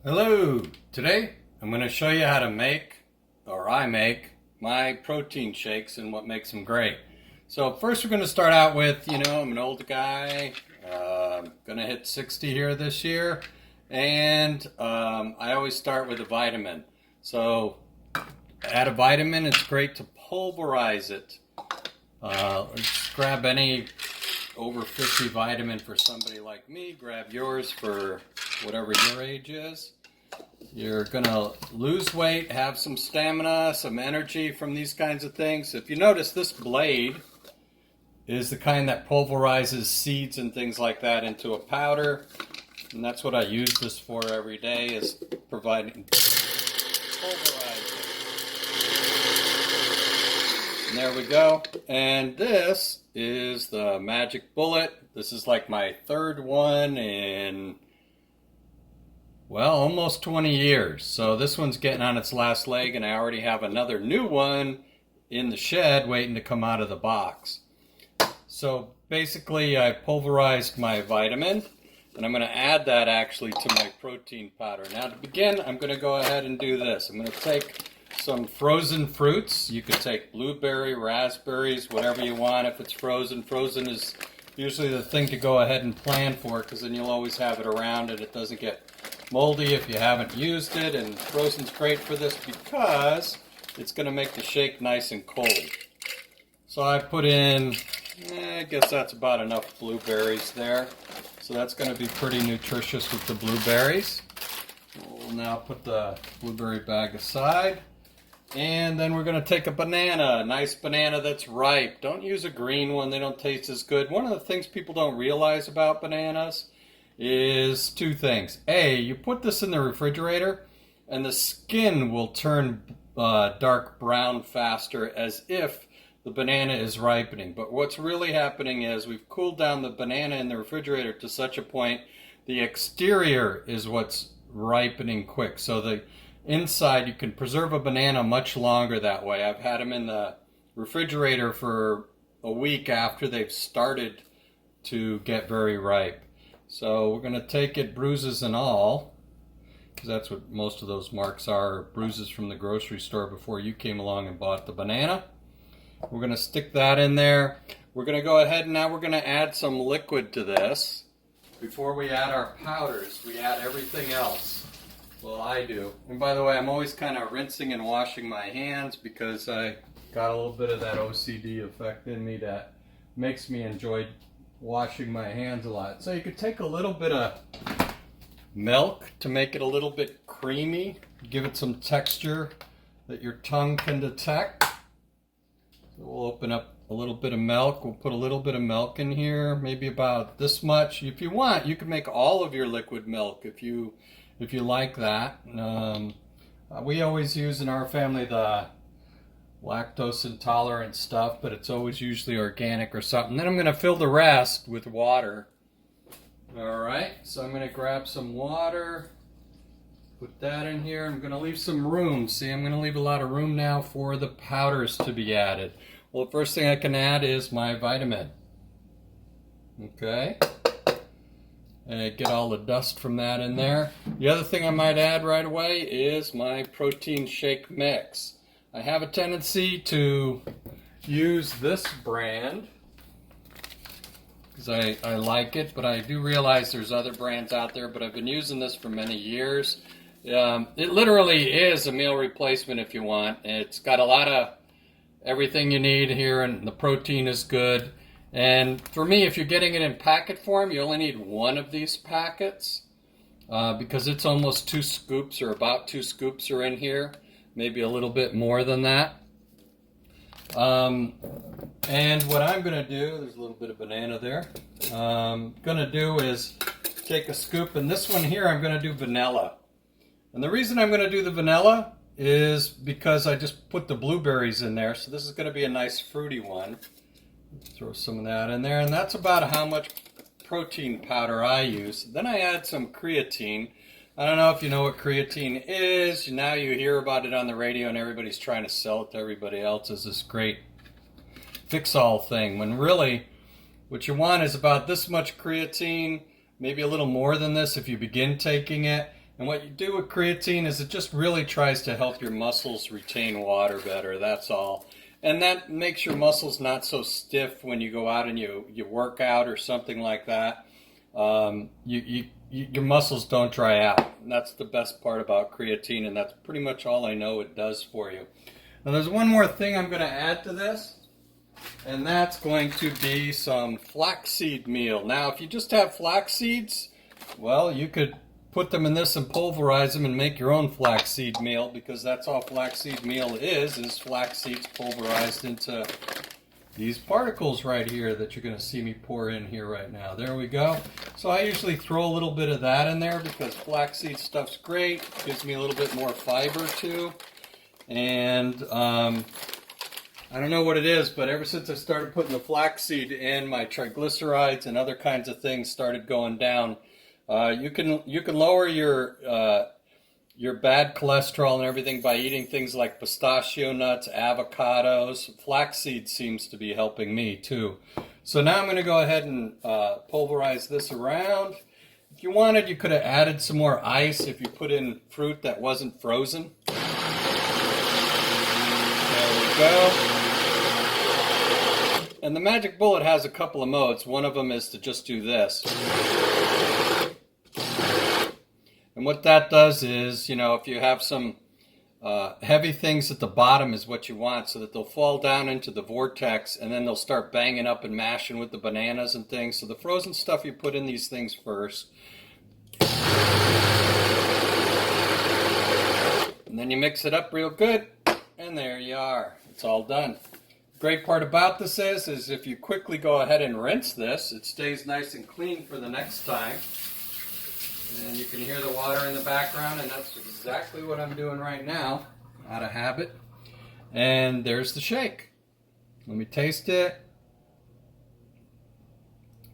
Hello! Today I'm going to show you how to make, or I make, my protein shakes and what makes them great. So first we're going to start out with, I'm an old guy, going to hit 60 here this year, and I always start with a vitamin. So add a vitamin, it's great to pulverize it. Just grab any over 50 vitamin for somebody like me. Grab yours for whatever your age is. You're gonna lose weight, have some stamina, some energy from these kinds of things. If you notice, this blade is the kind that pulverizes seeds and things like that into a powder, and that's what I use this for every day, is providing pulverizing. And there we go. And this is the Magic Bullet. This is like my third one in, well, almost 20 years. So this one's getting on its last leg, and I already have another new one in the shed waiting to come out of the box. So basically I pulverized my vitamin, and I'm going to add that actually to my protein powder. Now to begin, I'm going to go ahead and do this. I'm going to take some frozen fruits. You could take blueberry, raspberries, whatever you want if it's frozen. Frozen is usually the thing to go ahead and plan for, because then you'll always have it around and it doesn't get moldy if you haven't used it. And frozen's great for this because it's going to make the shake nice and cold. So I put in, I guess that's about enough blueberries there. So that's going to be pretty nutritious with the blueberries. We'll now put the blueberry bag aside. And then we're going to take a banana, a nice banana that's ripe. Don't use a green one, they don't taste as good. One of the things people don't realize about bananas is two things. A, you put this in the refrigerator and the skin will turn dark brown faster, as if the banana is ripening. But what's really happening is we've cooled down the banana in the refrigerator to such a point the exterior is what's ripening quick. So the inside, you can preserve a banana much longer that way. I've had them in the refrigerator for a week after they've started to get very ripe. So we're going to take it, bruises and all, because that's what most of those marks are, bruises from the grocery store before you came along and bought the banana. We're going to stick that in there. We're going to go ahead and now we're going to add some liquid to this. Before we add our powders, we add everything else. Well, I do. And by the way, I'm always kind of rinsing and washing my hands because I got a little bit of that OCD effect in me that makes me enjoy washing my hands a lot. So you could take a little bit of milk to make it a little bit creamy, give it some texture that your tongue can detect. So we'll open up a little bit of milk. We'll put a little bit of milk in here, maybe about this much. If you want, you can make all of your liquid milk if you like that. We always use in our family the lactose intolerant stuff, but it's always usually organic or something. Then I'm going to fill the rest with water. Alright, so I'm going to grab some water, put that in here. I'm going to leave some room. See, I'm going to leave a lot of room now for the powders to be added. Well, the first thing I can add is my vitamin. Okay. And get all the dust from that in there. The other thing I might add right away is my protein shake mix. I have a tendency to use this brand because I like it, but I do realize there's other brands out there, but I've been using this for many years. It literally is a meal replacement if you want. It's got a lot of everything you need here, and the protein is good. And for me, if you're getting it in packet form, you only need one of these packets because it's almost 2 scoops, or about 2 scoops are in here, maybe a little bit more than that. And what I'm going to do, there's a little bit of banana there, going to do is take a scoop, and this one here I'm going to do vanilla. And the reason I'm going to do the vanilla is because I just put the blueberries in there, so this is going to be a nice fruity one. Throw some of that in there, and that's about how much protein powder I use. Then I add some creatine. I don't know if you know what creatine is. Now you hear about it on the radio and everybody's trying to sell it to everybody else as this great fix-all thing, when really what you want is about this much creatine, maybe a little more than this if you begin taking it, And what you do with creatine is it just really tries to help your muscles retain water better, that's all. And that makes your muscles not so stiff when you go out and you work out or something like that. Your muscles don't dry out. And that's the best part about creatine, and that's pretty much all I know it does for you. Now there's one more thing I'm going to add to this, and that's going to be some flaxseed meal. Now if you just have flax seeds, well, you could put them in this and pulverize them and make your own flaxseed meal, because that's all flaxseed meal is flax seeds pulverized into these particles right here that you're going to see me pour in here right now. There we go. So I usually throw a little bit of that in there because flaxseed stuff's great. It gives me a little bit more fiber too. And I don't know what it is, but ever since I started putting the flaxseed in, my triglycerides and other kinds of things started going down. You can lower your bad cholesterol and everything by eating things like pistachio nuts, avocados. Flaxseed seems to be helping me too. So now I'm going to go ahead and pulverize this around. If you wanted, you could have added some more ice if you put in fruit that wasn't frozen. There we go. And the Magic Bullet has a couple of modes. One of them is to just do this. And what that does is, if you have some heavy things at the bottom is what you want, so that they'll fall down into the vortex and then they'll start banging up and mashing with the bananas and things. So the frozen stuff you put in these things first. And then you mix it up real good, and there you are. It's all done. Great part about this is if you quickly go ahead and rinse this, it stays nice and clean for the next time. And you can hear the water in the background, and that's exactly what I'm doing right now, out of habit. And there's the shake. Let me taste it.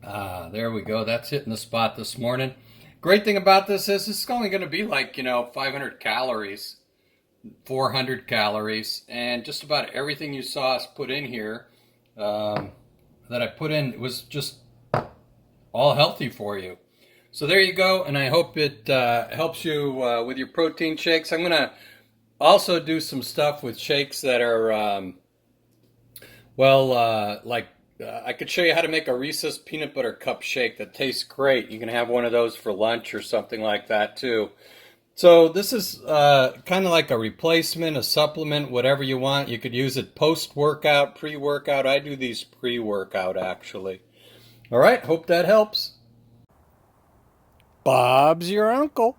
There we go. That's hitting the spot this morning. Great thing about this is it's only going to be like, 500 calories, 400 calories, and just about everything you saw us put in here that I put in was just all healthy for you. So there you go, and I hope it helps you with your protein shakes. I'm going to also do some stuff with shakes that are, I could show you how to make a Reese's peanut butter cup shake that tastes great. You can have one of those for lunch or something like that too. So this is kind of like a replacement, a supplement, whatever you want. You could use it post-workout, pre-workout. I do these pre-workout actually. All right, hope that helps. Bob's your uncle.